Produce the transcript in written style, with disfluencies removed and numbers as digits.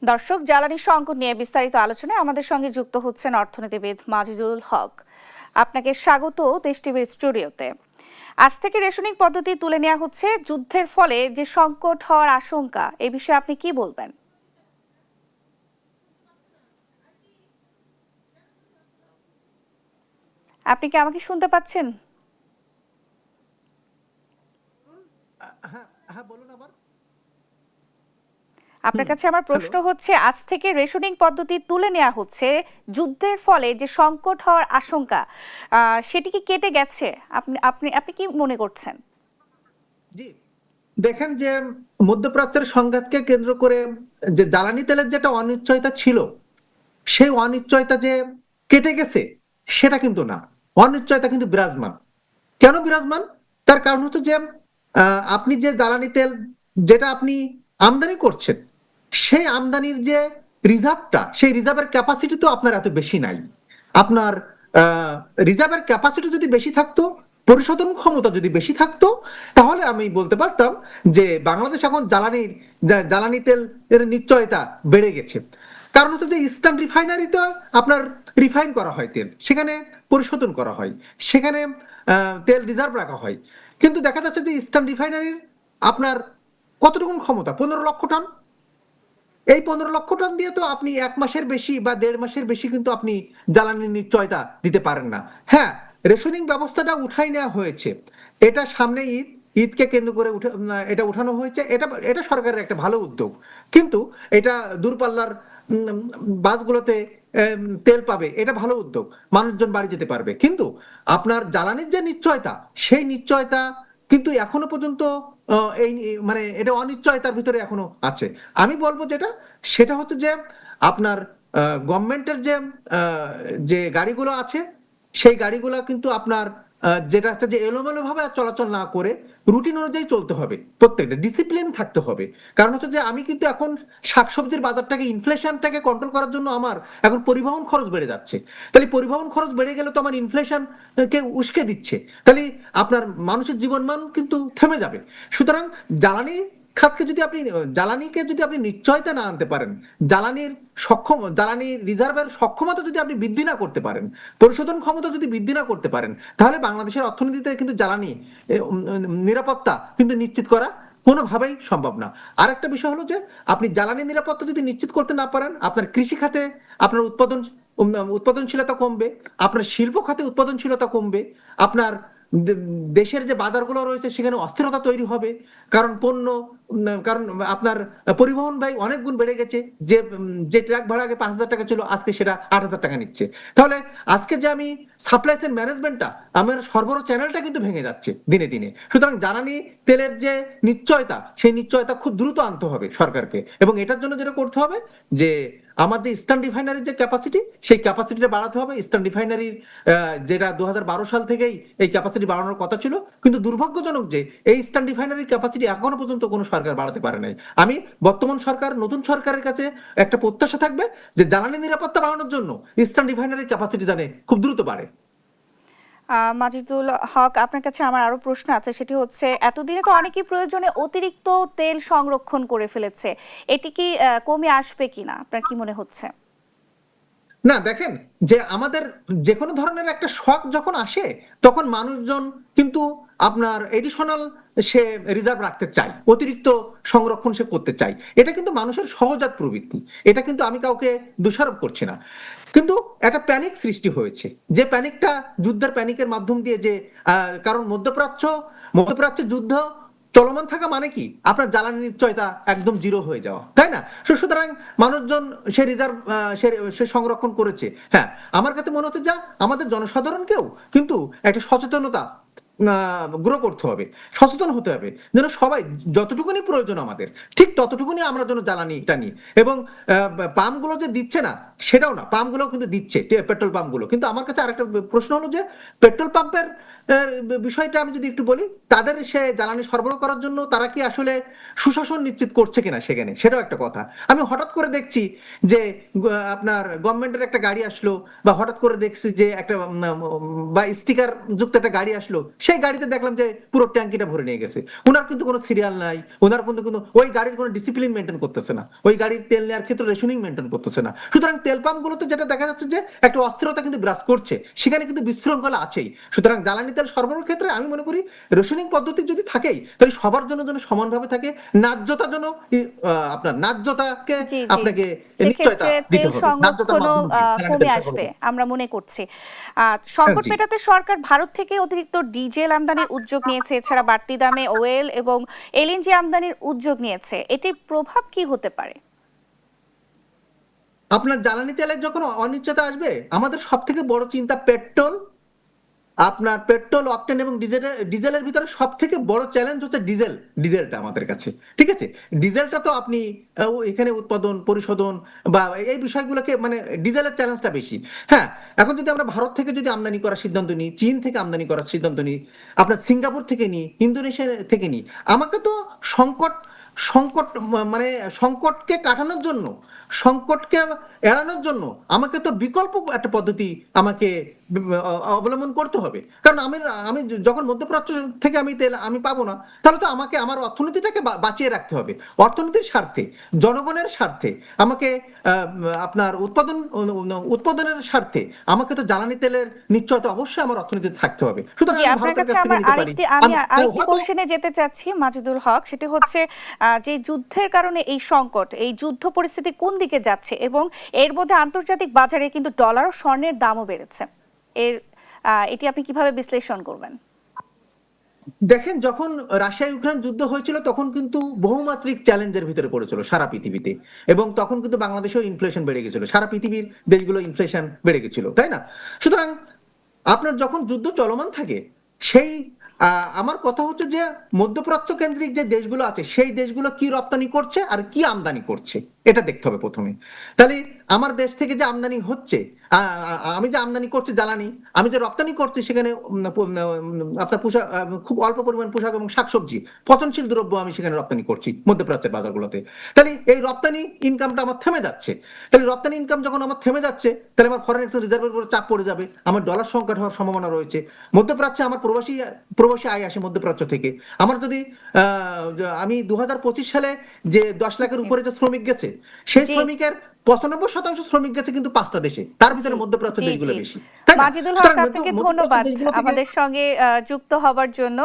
দর্শক, জ্বালানি সংকট নিয়ে বিস্তারিত আলোচনায় আমাদের সঙ্গে যুক্ত হচ্ছেন অর্থনীতিবিদ মাজিদুল হক। আপনাকে স্বাগত দেশ টিভির স্টুডিওতে। আজ থেকে রেশনিং পদ্ধতি তুলে নেওয়া হচ্ছে, যুদ্ধের ফলে যে সংকট হওয়ার আশঙ্কা, এই বিষয়ে আপনি কি বলবেন? আপনি কি আমাকে শুনতে পাচ্ছেন? হ্যাঁ হ্যাঁ, বলুন আবার। আপনার কাছে আমার হ্যালো। প্রশ্ন হচ্ছে, আজ থেকে রেশনিং পদ্ধতি তুলে নেওয়া হচ্ছে, যুদ্ধের ফলে যে সংকট হওয়ার আশঙ্কা, সেটি কি কেটে গেছে? আপনি আপনি আপনি কি মনে করছেন? জি, দেখেন যে মধ্যপ্রাচ্যের সংঘাতকে কেন্দ্র করে যে জ্বালানি তেলের যেটা অনিশ্চয়তা ছিল, সেই অনিশ্চয়তা যে কেটে গেছে সেটা কিন্তু না। অনিশ্চয়তা কিন্তু বিরাজমান। কেন বিরাজমান? তার কারণ হচ্ছে যে আপনি যে জ্বালানি তেল যেটা আপনি আমদানি করছেন, সেই আমদানির যে রিজার্ভটা, সেই রিজার্ভের ক্যাপাসিটি তো আপনার এত বেশি নাই। আপনার রিজার্ভের ক্যাপাসিটি যদি বেশি থাকতো, পরিশোধন ক্ষমতা যদি বেশি থাকতো, তাহলে আমি বলতে পারতাম যে বাংলাদেশ এখন জ্বালানি তেল এর নিশ্চয়তা বেড়ে গেছে। কারণ হচ্ছে যে ইস্টার্ন রিফাইনারিতে আপনার রিফাইন করা হয় তেল, সেখানে পরিশোধন করা হয়, সেখানে তেল রিজার্ভ রাখা হয়। কিন্তু দেখা যাচ্ছে যে ইস্টার্ন রিফাইনারির আপনার কতটুকু ক্ষমতা? 15 লক্ষ টন। এই 15 লক্ষ টন দিয়ে তো আপনি 1 মাসের বেশি বা 1.5 মাসের বেশি কিন্তু আপনি জ্বালানির নিশ্চয়তা দিতে পারেন না। হ্যাঁ, রেশনিং ব্যবস্থাটা উঠাই নেওয়া হয়েছে। এটা সামনে ঈদ, ঈদকে কেন্দ্র করে এটা উঠানো হয়েছে। এটা এটা সরকারের একটা ভালো উদ্যোগ। কিন্তু এটা দূরপাল্লার বাসগুলোতে তেল পাবে, এটা ভালো উদ্যোগ। মানুষজন বাড়ি যেতে পারবে। কিন্তু আপনার জ্বালানির যে নিশ্চয়তা, সেই নিশ্চয়তা কিন্তু এখনো পর্যন্ত এই মানে এটা অনিশ্চয়তার ভিতরে এখনো আছে। আমি বলবো যেটা, সেটা হচ্ছে যে আপনার গভর্নমেন্টের যে গাড়িগুলো আছে, সেই গাড়িগুলো কিন্তু আপনার যেটা হচ্ছে যে এলোমেলো ভাবে চলাচল না করে রুটিন অনুযায়ী চলতে হবে, প্রত্যেকটা ডিসিপ্লিন থাকতে হবে। কারণ হচ্ছে যে আমি কিন্তু এখন শাকসবজির বাজারটাকে, ইনফ্লেশনটাকে কন্ট্রোল করার জন্য আমার এখন পরিবহন খরচ বেড়ে যাচ্ছে। তাহলে পরিবহন খরচ বেড়ে গেলে তো আমার ইনফ্লেশন কে উস্কে দিচ্ছে। তাহলে আপনার মানুষের জীবনমান কিন্তু থেমে যাবে। সুতরাং জ্বালানি খাতকে যদি আপনি, জ্বালানিকে যদি আপনি নিশ্চয়তা না আনতে পারেন, জ্বালানি রিজার্ভের সক্ষমতা যদি আপনি বৃদ্ধি না করতে পারেন, পরিশোধন ক্ষমতা যদি বৃদ্ধি না করতে পারেন, তাহলে বাংলাদেশের অর্থনীতিতে কিন্তু জ্বালানি নিরাপত্তা কিন্তু নিশ্চিত করা কোনোভাবেই সম্ভব না। আর একটা বিষয় হলো যে আপনি জ্বালানি নিরাপত্তা যদি নিশ্চিত করতে না পারেন, আপনার কৃষি খাতে আপনার উৎপাদনশীলতা কমবে, আপনার শিল্প খাতে উৎপাদনশীলতা কমবে, আপনার দেশের যে বাজারগুলো রয়েছে সেখানে অস্থিরতা তৈরি হবে। কারণ কারণ আপনার পরিবহন ব্যয় অনেক গুণ বেড়ে গেছে। যে ট্রাক ভাড়া আগে 5,000 টাকা ছিল, আজকে সেটা 8,000 টাকা নিচ্ছে। তাহলে আজকে যে আমি সাপ্লাই চেইন ম্যানেজমেন্টটা, আমার সরবরাহ চ্যানেলটা কিন্তু ভেঙে যাচ্ছে দিনে দিনে। সুতরাং জ্বালানি তেলের যে নিশ্চয়তা, সেই নিশ্চয়তা খুব দ্রুত আনতে হবে সরকারকে। এবং এটার জন্য যেটা করতে হবে যে আমার যে ইস্টার্ন রিফাইনারির যে ক্যাপাসিটি, সেই ক্যাপাসিটিটা বাড়াতে হবে। ইস্টার্ন রিফাইনারির যেটা 2012 সাল থেকেই এই ক্যাপাসিটি বাড়ানোর কথা ছিল, কিন্তু দুর্ভাগ্যজনক যে এই ইস্টার্ন রিফাইনারির ক্যাপাসিটি এখনো পর্যন্ত কোনো সরকার বাড়াতে পারে নাই। আমি বর্তমান সরকার, নতুন সরকারের কাছে একটা প্রত্যাশা থাকবে যে জ্বালানি নিরাপত্তা বাড়ানোর জন্য ইস্টার্ন রিফাইনারির ক্যাপাসিটি জানে খুব দ্রুত বাড়ে। মাজিদুল হক, আপনার কাছে আমার আরো প্রশ্ন আছে। সেটি হচ্ছে, এতদিনে তো অনেকেই প্রয়োজনে অতিরিক্ত তেল সংরক্ষণ করে ফেলেছে, এটি কি কমে আসবে কিনা, আপনার কি মনে হচ্ছে? না, দেখেন যে আমাদের যে কোনো ধরনের একটা শক যখন আসে, তখন মানুষজন কিন্তু আপনার এডিশনাল সে রিজার্ভ রাখতে চায়, অতিরিক্ত সংরক্ষণ সে করতে চায়। এটা কিন্তু মানুষের সহজাত প্রবৃত্তি। এটা কিন্তু আমি কাউকে দোষারোপ করছি না। কিন্তু একটা প্যানিক সৃষ্টি হয়েছে, যে প্যানিকটা যুদ্ধের প্যানিকের মাধ্যম দিয়ে, যে কারণ মধ্যপ্রাচ্যে যুদ্ধ চলমান থাকা মানে কি, আপনার জ্বালানি নিশ্চয়তা একদম জিরো হয়ে যাওয়া, তাই না? সুতরাং মানুষজন সে রিজার্ভ সে সংরক্ষণ করেছে। হ্যাঁ, আমার কাছে মনে হচ্ছে যা আমাদের জনসাধারণকেও কিন্তু একটা সচেতনতা গ্রো করতে হবে, সচেতন হতে হবে, যেন সবাই যতটুকুনি প্রয়োজন আমাদের, ঠিক ততটুকুনি আমরা যেন জ্বালানিটা নিই। এবং পাম্পগুলো যে দিচ্ছে না সেটাও না, পাম্পগুলো কিন্তু দিচ্ছে, পেট্রোল পাম্পগুলো। কিন্তু আমার কাছে আরেকটা প্রশ্ন হলো যে পেট্রোল পাম্পের বিষয়টা আমি যদি একটু বলি, তাদের সে জ্বালানি সরবরাহ করার জন্য তারা কি আসলে সুশাসন নিশ্চিত করছে কিনা সেখানে, সেটাও একটা কথা। আমি হঠাৎ করে দেখছি যে আপনার গভর্নমেন্টের একটা গাড়ি আসলো, বা হঠাৎ করে দেখছি যে একটা বা স্টিকার যুক্ত একটা গাড়ি আসলো, সেই গাড়িতে দেখলাম যে পুরো ট্যাঙ্কিটা ভরে নিয়ে গেছে। ওনার কিন্তু কোনো সিরিয়াল নাই, ওনার কিন্তু কোনো ওই গাড়ির কোনো ডিসিপ্লিন মেনটেন করতেছে না, ওই গাড়ির তেল নেওয়ার ক্ষেত্রে রেশনিং মেনটেন করতেছে না। সুতরাং তেল পাম্পগুলোতে যেটা দেখা যাচ্ছে যে একটা অস্থিরতা কিন্তু বিরাজ করছে, সেখানে কিন্তু বিশৃঙ্খলা আছেই। সুতরাং জ্বালানি তেল সরবরাহের ক্ষেত্রে আমি মনে করি রেশনিং পদ্ধতি যদি থাকেই, তাহলে সবার জন্য যেন সমানভাবে থাকে, ন্যায্যতা যেন আপনার ন্যায্যতাকে জি জি আপনাকে নিশ্চয়তা সেক্ষেত্রে দিতে তেল হবে, ন্যায্যতার সংরক্ষণও মাধ্যমে জ্বালানি কমে তেল আসবে সরবরাহ। আমরা মনে করছি। সংকট জি। মেটাতে সরকার ভারত থেকে অতিরিক্ত ডিজেল আমদানির উদ্যোগ নিয়েছে, এছাড়া বাড়তি দামে ওয়েল এবং এলএনজি আমদানির উদ্যোগ নিয়েছে। এটির প্রভাব কি হতে পারে? আপনার জ্বালানি তেলের যখন অনিশ্চয়তা আসবে, আমাদের সব থেকে বড় চিন্তা পেট্রোল, আপনার পেট্রোল, অকটেন এবং ডিজেলের ভিতরে সব থেকে বড় চ্যালেঞ্জ হচ্ছে ডিজেলটা আমাদের কাছে। ঠিক আছে, ডিজেলটা তো আপনি এখানে উৎপাদন পরিশোধন বা এই বিষয়গুলোকে মানে ডিজেলের চ্যালেঞ্জটা বেশি। হ্যাঁ, এখন যদি আমরা ভারত থেকে যদি আমদানি করার সিদ্ধান্ত নিই, চীন থেকে আমদানি করার সিদ্ধান্ত নিই, আপনার সিঙ্গাপুর থেকে নিই, ইন্দোনেশিয়া থেকে নিই, আমাকে তো সংকট সংকট মানে সংকটকে কাটানোর জন্য, সংকটকে এড়ানোর জন্য আমাকে তো বিকল্প একটা পদ্ধতি আমাকে অবলম্বন করতে হবে। কারণ আমি আমি যখন মধ্যপ্রাচ্য থেকে আমি তেল আমি পাবো না, তাহলে তো আমাকে আমার অর্থনীতিটাকে বাঁচিয়ে রাখতে হবে। অর্থনীতির স্বার্থে, জনগণের স্বার্থে আমাকে আপনার উৎপাদনের স্বার্থে আমাকে তো জ্বালানি তেলের নিশ্চয়তা অবশ্যই আমার অর্থনীতিতে থাকতে হবে। সুতরাং জি, আমি আপনার ভারতের কাছে কাছ থেকে আমার নিতে পারি। আমি আরেকটি হয়তো কোশ্চেনে যেতে চাচ্ছি মাজিদুল হক, সেটি হচ্ছে যে যুদ্ধের কারণে এই সংকট, এই যুদ্ধ পরিস্থিতি কোন দিকে যাচ্ছে, এবং এর মধ্যে আন্তর্জাতিক বাজারে কিন্তু ডলার ও স্বর্ণের দামও বেড়েছে। এটি আপনি কিভাবে বিশ্লেষণ করবেন? দেখেন, যখন রাশিয়া ইউক্রেন যুদ্ধ হয়েছিল তখন কিন্তু বহুমাত্রিক চ্যালেঞ্জের ভিতরে পড়েছিল সারা পৃথিবীতে, এবং তখন কিন্তু বাংলাদেশেও ইনফ্লেশন বেড়ে গেছিল, সারা পৃথিবীর দেশগুলো ইনফ্লেশন বেড়ে গেছিল, তাই না? সুতরাং আপনার যখন যুদ্ধ চলমান থাকে, সেই আমার কথা হচ্ছে যে মধ্যপ্রাচ্য কেন্দ্রিক যে দেশগুলো আছে সেই দেশগুলো কি রপ্তানি করছে আর কি আমদানি করছে এটা দেখতে হবে প্রথমে। তাহলে আমার দেশ থেকে যে আমদানি হচ্ছে, আমি যে আমদানি করছি জ্বালানি, আমি যে রপ্তানি করছি সেখানে আপনার পোশাক, খুব অল্প পরিমাণ পোশাক এবং শাকসবজি, পচনশীল দ্রব্য আমি সেখানে রপ্তানি করছি মধ্যপ্রাচ্যের বাজারগুলোতে। তাহলে এই রপ্তানি ইনকামটা আমার থেমে যাচ্ছে। তাহলে রপ্তানি ইনকাম যখন আমার থেমে যাচ্ছে, তাহলে আমার ফরেন এক্সচেঞ্জ রিজার্ভের উপর চাপ পড়ে যাবে, আমার ডলার সংকট হওয়ার সম্ভাবনা রয়েছে। মধ্যপ্রাচ্যে আমার প্রবাসী আয় আসে মধ্যপ্রাচ্য থেকে। আমার যদি আমি 2025 সালে যে 10 লাখের জি উপরে যে শ্রমিক গেছে, সেই জি শ্রমিকের 95% শ্রমিক গেছে কিন্তু 5টা দেশে, তার ভিতরে জি মধ্যপ্রাচ্য জি দেশগুলো জি বেশি, তাই না? মাজিদুল হক, সুতরাং আপনাকে মধ্যপ্রাচ্য ধন্যবাদ দেশগুলো থেকে আমাদের সঙ্গে যুক্ত হবার জন্য।